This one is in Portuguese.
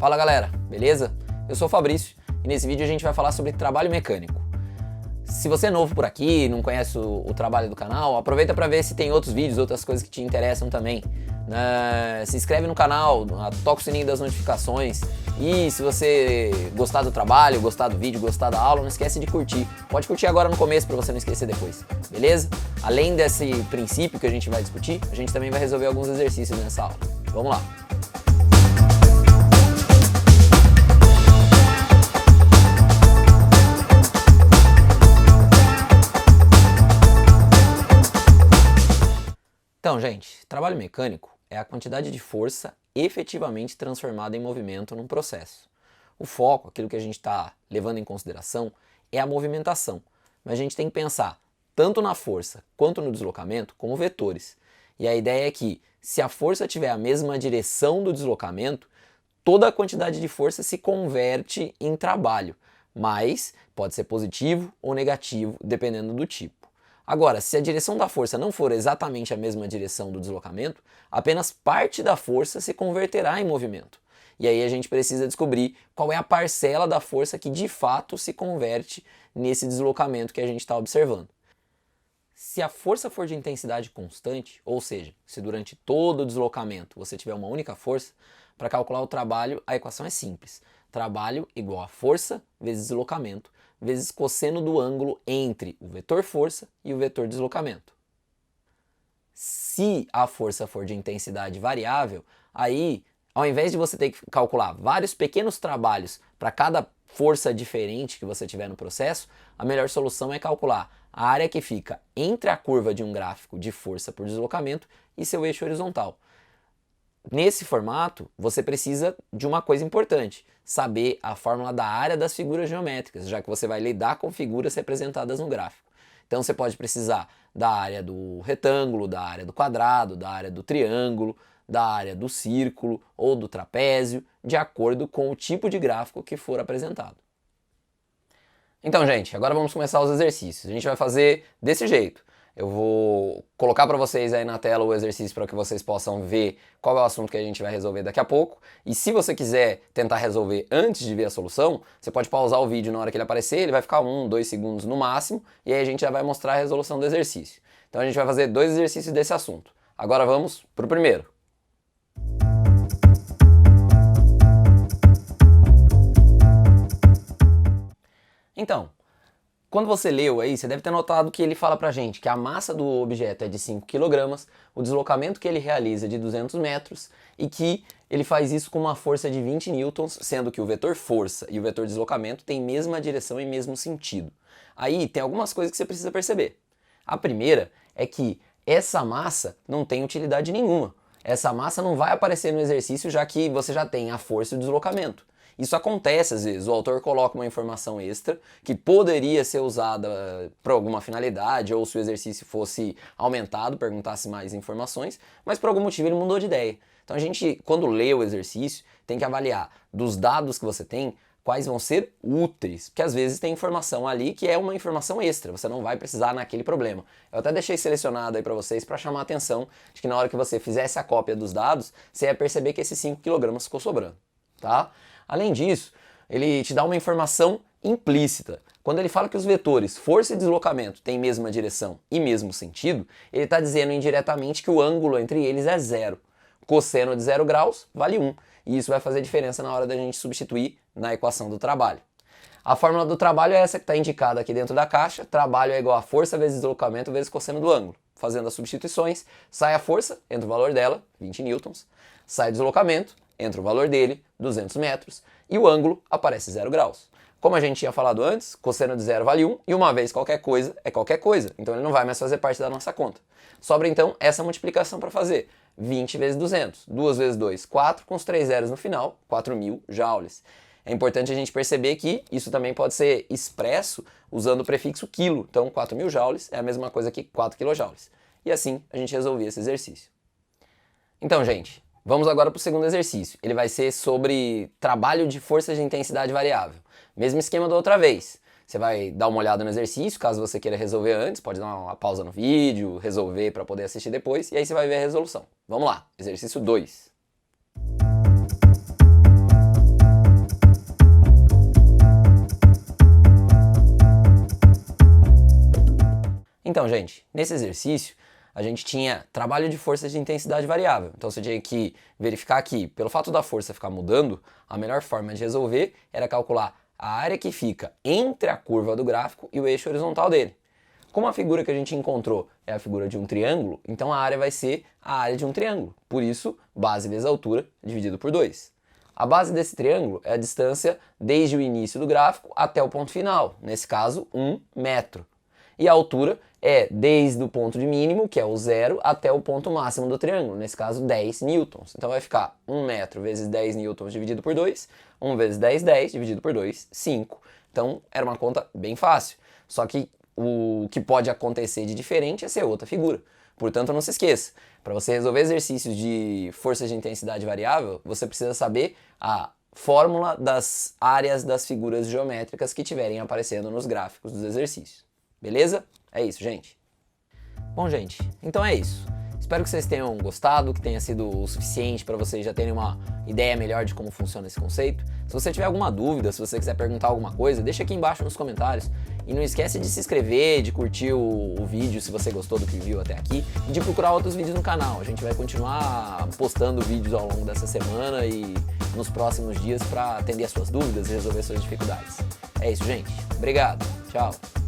Fala galera, beleza? Eu sou o Fabrício e nesse vídeo a gente vai falar sobre trabalho mecânico. Se você é novo por aqui, não conhece o trabalho do canal, aproveita para ver se tem outros vídeos, outras coisas que te interessam também. Se inscreve no canal, toca o sininho das notificações e se você gostar do trabalho, gostar do vídeo, gostar da aula, não esquece de curtir. Pode curtir agora no começo para você não esquecer depois, beleza? Além desse princípio que a gente vai discutir, a gente também vai resolver alguns exercícios nessa aula. Vamos lá! Então, gente, trabalho mecânico é a quantidade de força efetivamente transformada em movimento num processo. O foco, aquilo que a gente está levando em consideração, é a movimentação. Mas a gente tem que pensar tanto na força quanto no deslocamento como vetores. E a ideia é que, se a força tiver a mesma direção do deslocamento, toda a quantidade de força se converte em trabalho, mas pode ser positivo ou negativo, dependendo do tipo. Agora, se a direção da força não for exatamente a mesma direção do deslocamento, apenas parte da força se converterá em movimento. E aí a gente precisa descobrir qual é a parcela da força que de fato se converte nesse deslocamento que a gente está observando. Se a força for de intensidade constante, ou seja, se durante todo o deslocamento você tiver uma única força, para calcular o trabalho a equação é simples. Trabalho igual a força vezes deslocamento vezes cosseno do ângulo entre o vetor força e o vetor deslocamento. Se a força for de intensidade variável, aí, ao invés de você ter que calcular vários pequenos trabalhos para cada força diferente que você tiver no processo, a melhor solução é calcular a área que fica entre a curva de um gráfico de força por deslocamento e seu eixo horizontal. Nesse formato, você precisa de uma coisa importante, saber a fórmula da área das figuras geométricas, já que você vai lidar com figuras representadas no gráfico. Então você pode precisar da área do retângulo, da área do quadrado, da área do triângulo, da área do círculo ou do trapézio, de acordo com o tipo de gráfico que for apresentado. Então, gente, agora vamos começar os exercícios. A gente vai fazer desse jeito. Eu vou colocar para vocês aí na tela o exercício para que vocês possam ver qual é o assunto que a gente vai resolver daqui a pouco. E se você quiser tentar resolver antes de ver a solução, você pode pausar o vídeo na hora que ele aparecer, ele vai ficar 1, 2 segundos no máximo, e aí a gente já vai mostrar a resolução do exercício. Então a gente vai fazer 2 exercícios desse assunto. Agora vamos para o primeiro. Então, quando você leu aí, você deve ter notado que ele fala pra gente que a massa do objeto é de 5 kg, o deslocamento que ele realiza é de 200 metros e que ele faz isso com uma força de 20 newtons, sendo que o vetor força e o vetor deslocamento têm mesma direção e mesmo sentido. Aí tem algumas coisas que você precisa perceber. A primeira é que essa massa não tem utilidade nenhuma. Essa massa não vai aparecer no exercício, já que você já tem a força e o deslocamento. Isso acontece às vezes, o autor coloca uma informação extra que poderia ser usada para alguma finalidade, ou se o exercício fosse aumentado, perguntasse mais informações, mas por algum motivo ele mudou de ideia. Então a gente, quando lê o exercício, tem que avaliar dos dados que você tem, quais vão ser úteis, porque às vezes tem informação ali que é uma informação extra, você não vai precisar naquele problema. Eu até deixei selecionado aí para vocês para chamar a atenção de que na hora que você fizesse a cópia dos dados, você ia perceber que esses 5 kg ficou sobrando, tá? Além disso, ele te dá uma informação implícita. Quando ele fala que os vetores força e deslocamento têm mesma direção e mesmo sentido, ele está dizendo indiretamente que o ângulo entre eles é 0. Cosseno de 0 graus vale 1. E isso vai fazer diferença na hora da gente substituir na equação do trabalho. A fórmula do trabalho é essa que está indicada aqui dentro da caixa. Trabalho é igual a força vezes deslocamento vezes cosseno do ângulo. Fazendo as substituições, sai a força, entra o valor dela, 20 newtons. Sai o deslocamento, entra o valor dele, 200 metros, e o ângulo aparece 0 graus. Como a gente tinha falado antes, cosseno de 0 vale 1, e uma vez qualquer coisa é qualquer coisa, então ele não vai mais fazer parte da nossa conta. Sobra então essa multiplicação para fazer, 20 vezes 200, 2 vezes 2, 4, com os 3 zeros no final, 4.000 joules. É importante a gente perceber que isso também pode ser expresso usando o prefixo quilo, então 4.000 joules é a mesma coisa que 4 kJ. E assim a gente resolvia esse exercício. Então, gente, vamos agora para o segundo exercício. Ele vai ser sobre trabalho de forças de intensidade variável. Mesmo esquema da outra vez. Você vai dar uma olhada no exercício, caso você queira resolver antes, pode dar uma pausa no vídeo, resolver para poder assistir depois, e aí você vai ver a resolução. Vamos lá, exercício 2. gente, nesse exercício, a gente tinha trabalho de forças de intensidade variável. Então você tinha que verificar que, pelo fato da força ficar mudando, a melhor forma de resolver era calcular a área que fica entre a curva do gráfico e o eixo horizontal dele. Como a figura que a gente encontrou é a figura de um triângulo, então a área vai ser a área de um triângulo. Por isso, base vezes altura dividido por 2. A base desse triângulo é a distância desde o início do gráfico até o ponto final, nesse caso, 1 metro. E a altura é desde o ponto de mínimo, que é o 0, até o ponto máximo do triângulo, nesse caso 10 newtons. Então vai ficar 1 metro vezes 10 newtons dividido por 2, 1 vezes 10, 10 dividido por 2, 5. Então era uma conta bem fácil, só que o que pode acontecer de diferente é ser outra figura. Portanto, não se esqueça, para você resolver exercícios de forças de intensidade variável, você precisa saber a fórmula das áreas das figuras geométricas que estiverem aparecendo nos gráficos dos exercícios. Beleza? É isso, gente. Bom, gente, então é isso. Espero que vocês tenham gostado, que tenha sido o suficiente para vocês já terem uma ideia melhor de como funciona esse conceito. Se você tiver alguma dúvida, se você quiser perguntar alguma coisa, deixa aqui embaixo nos comentários. E não esquece de se inscrever, de curtir o vídeo se você gostou do que viu até aqui e de procurar outros vídeos no canal. A gente vai continuar postando vídeos ao longo dessa semana e nos próximos dias para atender as suas dúvidas e resolver suas dificuldades. É isso, gente. Obrigado. Tchau.